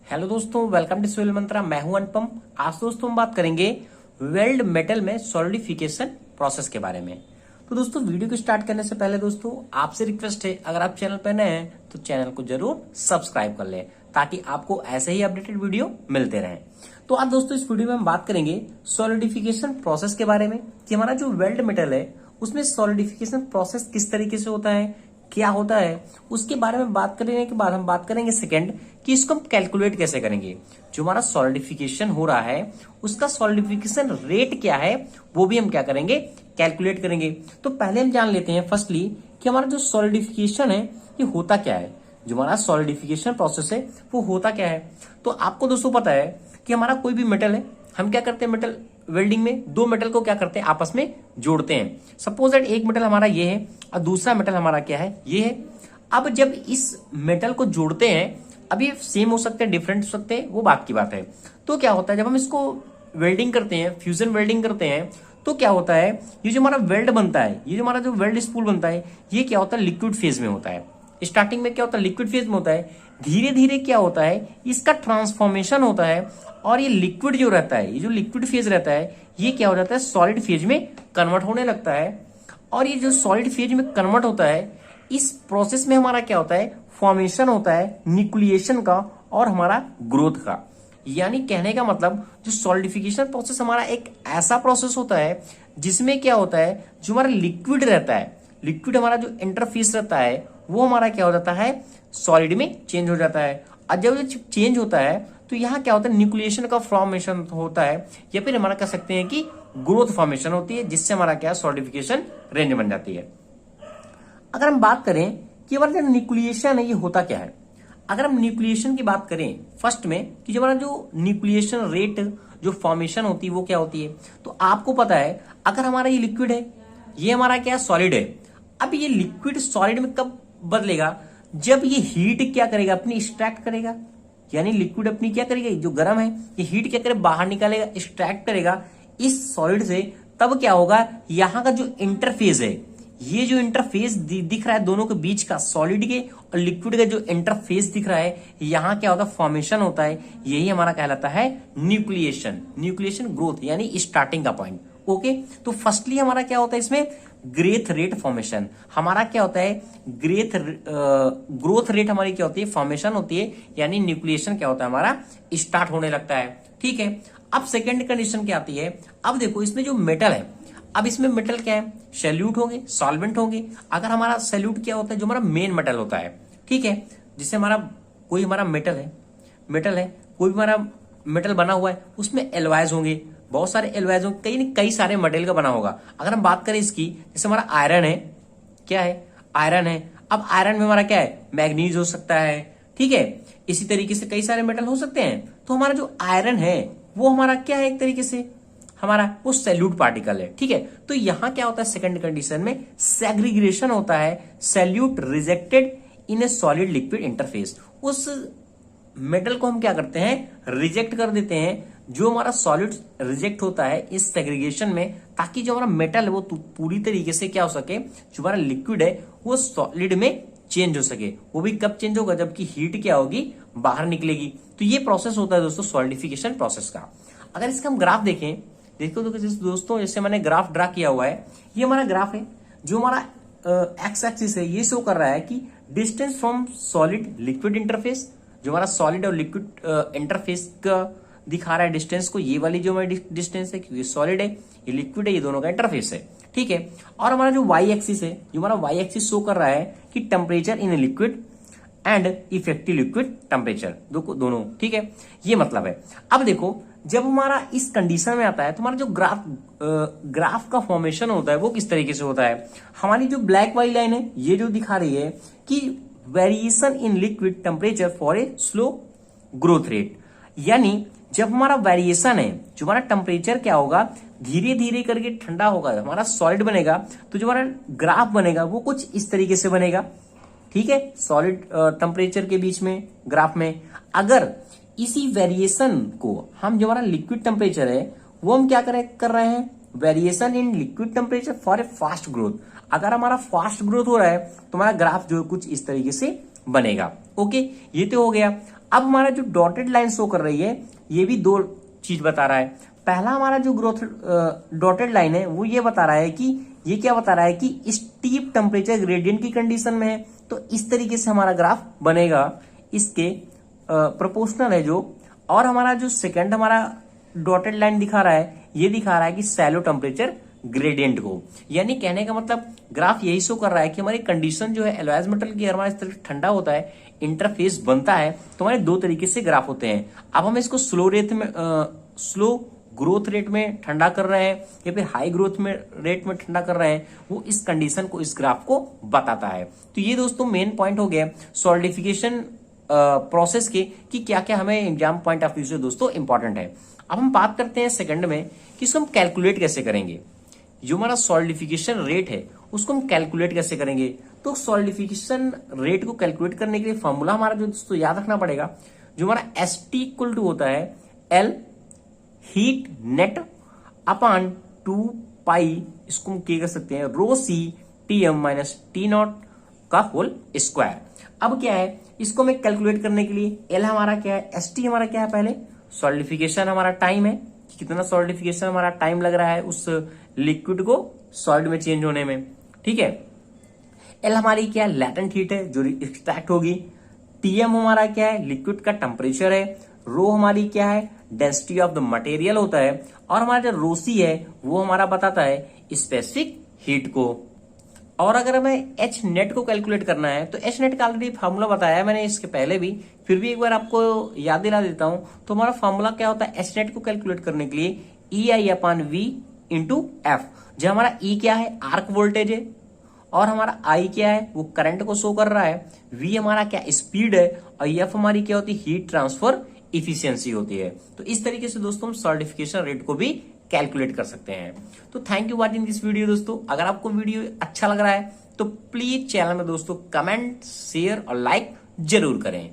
Hello दोस्तों, welcome to civil मंत्रा। मैं हूं अनुपम। आज दोस्तों हम बात करेंगे वेल्ड मेटल में सॉलिडिफिकेशन प्रोसेस के बारे में। तो दोस्तों वीडियो को स्टार्ट करने से पहले दोस्तों आपसे रिक्वेस्ट है, अगर आप चैनल पर नए हैं तो चैनल को जरूर सब्सक्राइब कर लें ताकि आपको ऐसे ही अपडेटेड वीडियो मिलते रहें। तो आज दोस्तों इस वीडियो में हम बात करेंगे सॉलिडिफिकेशन प्रोसेस के बारे में कि हमारा जो वेल्ड मेटल है उसमें सॉलिडिफिकेशन प्रोसेस किस तरीके से होता है, क्या होता है, उसके बारे में बात करने के बाद हम बात करेंगे सेकंड कि इसको हम कैलकुलेट कैसे करेंगे। जो हमारा सॉलिडिफिकेशन हो रहा है उसका सॉलिडिफिकेशन रेट क्या है वो भी हम क्या करेंगे, कैलकुलेट करेंगे। तो पहले हम जान लेते हैं फर्स्टली कि हमारा जो सॉलिडिफिकेशन है ये होता क्या है। जो हमारा सॉलिडिफिकेशन प्रोसेस है वो होता क्या है। तो आपको दोस्तों पता है कि हमारा कोई भी मेटल है, हम क्या करते हैं, मेटल वेल्डिंग में दो मेटल को क्या करते हैं, आपस में जोड़ते हैं। सपोज दैट एक मेटल हमारा ये है और दूसरा मेटल हमारा क्या है, ये है। अब जब इस मेटल को जोड़ते हैं, अब ये सेम हो सकते हैं, डिफरेंट हो सकते हैं, वो बात की बात है। तो क्या होता है जब हम इसको वेल्डिंग करते हैं, फ्यूजन वेल्डिंग करते हैं, तो क्या होता है, ये जो हमारा वेल्ड बनता है, ये जो हमारा जो वेल्ड स्पूल बनता है, ये क्या होता है, लिक्विड फेज में होता है। स्टार्टिंग में क्या होता है, लिक्विड फेज में होता है। धीरे धीरे क्या होता है, इसका ट्रांसफॉर्मेशन होता है और ये लिक्विड जो रहता है, ये जो लिक्विड फेज रहता है, ये क्या हो जाता है, सॉलिड फेज में कन्वर्ट होने लगता है। और ये जो सॉलिड फेज में कन्वर्ट होता है, इस प्रोसेस में हमारा क्या होता है, फॉर्मेशन होता है न्यूक्लिएशन का और हमारा ग्रोथ का। यानी कहने का मतलब जो सॉलिडिफिकेशन प्रोसेस हमारा एक ऐसा प्रोसेस होता है जिसमें क्या होता है, जो हमारा लिक्विड रहता है, लिक्विड हमारा जो इंटरफेस रहता है वो हमारा क्या हो जाता है, सॉलिड में चेंज हो जाता है। और जब ये चेंज होता है तो यहाँ क्या होता है, न्यूक्लिएशन का फॉर्मेशन होता है, या फिर हमारा कह सकते हैं कि ग्रोथ फॉर्मेशन होती है, जिससे हमारा क्या सॉलिडिफिकेशन रेंज बन जाती है। अगर हम बात करें कि हमारा जो न्यूक्लिएशन है ये होता क्या है, अगर हम न्यूक्लिएशन की बात करें फर्स्ट में कि जो हमारा जो न्यूक्लिएशन रेट जो फॉर्मेशन होती है वो क्या होती है, तो आपको पता है अगर हमारा ये लिक्विड है, ये हमारा क्या सॉलिड है। अब ये लिक्विड सॉलिड में कब बदलेगा, जब ये हीट क्या करेगा, अपनी एक्सट्रैक्ट करेगा। यानी लिक्विड अपनी क्या करेगा, जो गर्म है ये हीट क्या करे, बाहर निकालेगा, एक्सट्रैक्ट करेगा इस सॉलिड से। तब क्या होगा, यहाँ का जो इंटरफेस है, ये जो इंटरफेस दिख रहा है दोनों के बीच का, सॉलिड के और लिक्विड का जो इंटरफेस दिख रहा है, यहाँ क्या होगा, फॉर्मेशन होता है। यही हमारा कहलाता है न्यूक्लिएशन। न्यूक्लिएशन ग्रोथ यानी स्टार्टिंग का पॉइंट। ओके, तो फर्स्टली हमारा क्या होता है इसमें, ग्रेथ रेट फॉर्मेशन। हमारा क्या होता है, ग्रोथ रेट हमारी क्या होती है, फॉर्मेशन होती है। यानी न्यूक्लिएशन क्या होता है, हमारा स्टार्ट होने लगता है। ठीक है, अब सेकेंड कंडीशन क्या आती है, अब देखो इसमें जो मेटल है, अब इसमें मेटल क्या है, सैल्यूट होंगे, सॉल्वेंट होंगे। अगर हमारा सैल्यूट क्या होता है, जो हमारा मेन मेटल होता है, ठीक है, जिससे हमारा कोई हमारा मेटल है, कोई भी हमारा मेटल बना हुआ है, उसमें एलॉयज होंगे, बहुत सारे एलॉयज होंगे, कई सारे मटेरियल का बना होगा। अगर हम बात करें इसकी, जैसे हमारा आयरन है, क्या है, आयरन है। अब आयरन में हमारा क्या है, मैग्नीज हो सकता है, ठीक है। इसी तरीके से कई सारे मेटल हो सकते हैं। तो हमारा जो आयरन है वो हमारा क्या है, एक तरीके से हमारा वो सैल्यूट पार्टिकल है। ठीक है, तो यहां क्या होता है, सेकंड कंडीशन में सेग्रीगेशन होता है, salute rejected in A solid liquid interface. उस मेटल को हम क्या करते हैं, रिजेक्ट कर देते हैं। जो हमारा सॉलिड रिजेक्ट होता है इस सेग्रीगेशन में, ताकि जो हमारा मेटल है वो पूरी तरीके से क्या हो सके, जो हमारा लिक्विड है वो सॉलिड में चेंज हो सके। वो भी कब चेंज होगा, जबकि हीट क्या होगी, बाहर निकलेगी। तो ये प्रोसेस होता है दोस्तों सॉलिडिफिकेशन प्रोसेस का। अगर इसका हम ग्राफ देखें, देखो तो दोस्तों जैसे मैंने ग्राफ ड्रा किया हुआ है, ये हमारा ग्राफ है। जो हमारा एक्स एक्सिस है ये शो कर रहा है कि distance from solid liquid interface, जो हमारा सॉलिड और लिक्विड इंटरफेस का दिखा रहा है डिस्टेंस को। ये वाली जो हमारी डिस्टेंस है, क्योंकि सॉलिड है, ये लिक्विड है, ये दोनों का इंटरफेस है। ठीक है, और हमारा जो वाई एक्सिस है, जो हमारा वाई एक्सिस शो कर रहा है कि temperature in liquid and effective liquid temperature दोनों। ठीक है, ये मतलब है। अब देखो जब हमारा इस कंडीशन में आता है तो हमारा जो ग्राफ का फॉर्मेशन होता है वो किस तरीके से होता है। हमारी जो ब्लैक वाली लाइन है ये जो दिखा रही है कि variation in liquid temperature for a slow growth rate. यानी जब हमारा वेरिएशन है, जो हमारा टेम्परेचर क्या होगा, धीरे धीरे करके ठंडा होगा, हमारा सॉलिड बनेगा, तो जो हमारा ग्राफ बनेगा वो कुछ इस तरीके से बनेगा। ठीक है, सॉलिड टेम्परेचर के बीच में ग्राफ में अगर इसी वेरिएशन को हम, जो हमारा लिक्विड टेम्परेचर है वो हम क्या कर रहे हैं, variation in liquid temperature for a fast growth. अगर हमारा फास्ट ग्रोथ हो रहा है तो हमारा ग्राफ जो है कुछ इस तरीके से बनेगा। ओके, ये तो हो गया। अब हमारा जो डॉटेड लाइन शो कर रही है ये भी दो चीज बता रहा है। पहला हमारा जो ग्रोथ डॉटेड लाइन है वो ये बता रहा है कि ये क्या बता रहा है कि स्टीप टेम्परेचर ग्रेडियंट की कंडीशन में है, तो इस तरीके से हमारा ग्राफ बनेगा, इसके प्रोपोर्शनल है जो। और हमारा जो सेकंड हमारा डॉटेड लाइन दिखा रहा है ये दिखा रहा है कि सैलो टेम्परेचर ग्रेडियंट को, यानी कहने का मतलब ग्राफ यही शो कर रहा है कि हमारी कंडीशन जो है एलॉयज मेटल की हमारा इस तरह ठंडा होता है, इंटरफेस बनता है, तो हमारे दो तरीके से ग्राफ होते हैं। अब हम इसको स्लो ग्रोथ रेट में ठंडा कर रहे हैं या फिर हाई ग्रोथ में रेट में ठंडा कर रहे हैं, वो इस कंडीशन को, इस ग्राफ को बताता है। तो ये दोस्तों मेन पॉइंट हो गया सॉलिडिफिकेशन प्रोसेस के कि क्या क्या हमें एग्जाम पॉइंट ऑफ व्यू से दोस्तों इंपॉर्टेंट है। अब हम बात करते हैं सेकंड में कि इसको हम कैलकुलेट कैसे करेंगे। जो हमारा सॉलिडिफिकेशन रेट है उसको हम कैलकुलेट कैसे करेंगे। तो सॉलिडिफिकेशन रेट को कैलकुलेट करने के लिए फॉर्मूला हमारा जो दोस्तों याद रखना पड़ेगा, जो हमारा ST इक्वल टू होता है L हीट नेट अपॉन 2 पाई, इसको हम क्या कर सकते हैं रो C Tm माइनस T0 का होल स्क्वायर। अब क्या है, इसको हमें कैलकुलेट करने के लिए L हमारा क्या है, ST हमारा क्या है, पहले सॉलिडिफिकेशन हमारा टाइम है, कितना सॉलिडिफिकेशन हमारा टाइम लग रहा है उस लिक्विड को सॉलिड में चेंज होने में, ठीक है। L हमारी क्या है, लैटेंट हीट है जो एक्सट्रैक्ट होगी। Tm हमारा क्या है, लिक्विड का टेम्परेचर है। रो हमारी क्या है, डेंसिटी ऑफ द मटेरियल होता है। और हमारा जो रो C है वो हमारा बताता है स्पेसिफिक हीट को। और अगर हमें H नेट को कैलकुलेट करना है तो H नेट का ऑलरेडी फार्मूला बताया है मैंने इसके पहले भी, फिर भी एक बार आपको याद दिला देता हूं। तो हमारा फार्मूला क्या होता है H नेट को कैलकुलेट करने के लिए EI upon V into F, जहां हमारा E क्या है, आर्क वोल्टेज है, और हमारा I क्या है, वो करंट को शो कर रहा है, V हमारा क्या स्पीड है, और F हमारी क्या होती है, हीट ट्रांसफर इफिशियंसी होती है। तो इस तरीके से दोस्तों हम सॉलिडिफिकेशन रेट को भी कैलकुलेट कर सकते हैं। तो thank you watching this video दोस्तों। अगर आपको वीडियो अच्छा लग रहा है तो प्लीज चैनल में दोस्तों कमेंट, शेयर और लाइक जरूर करें।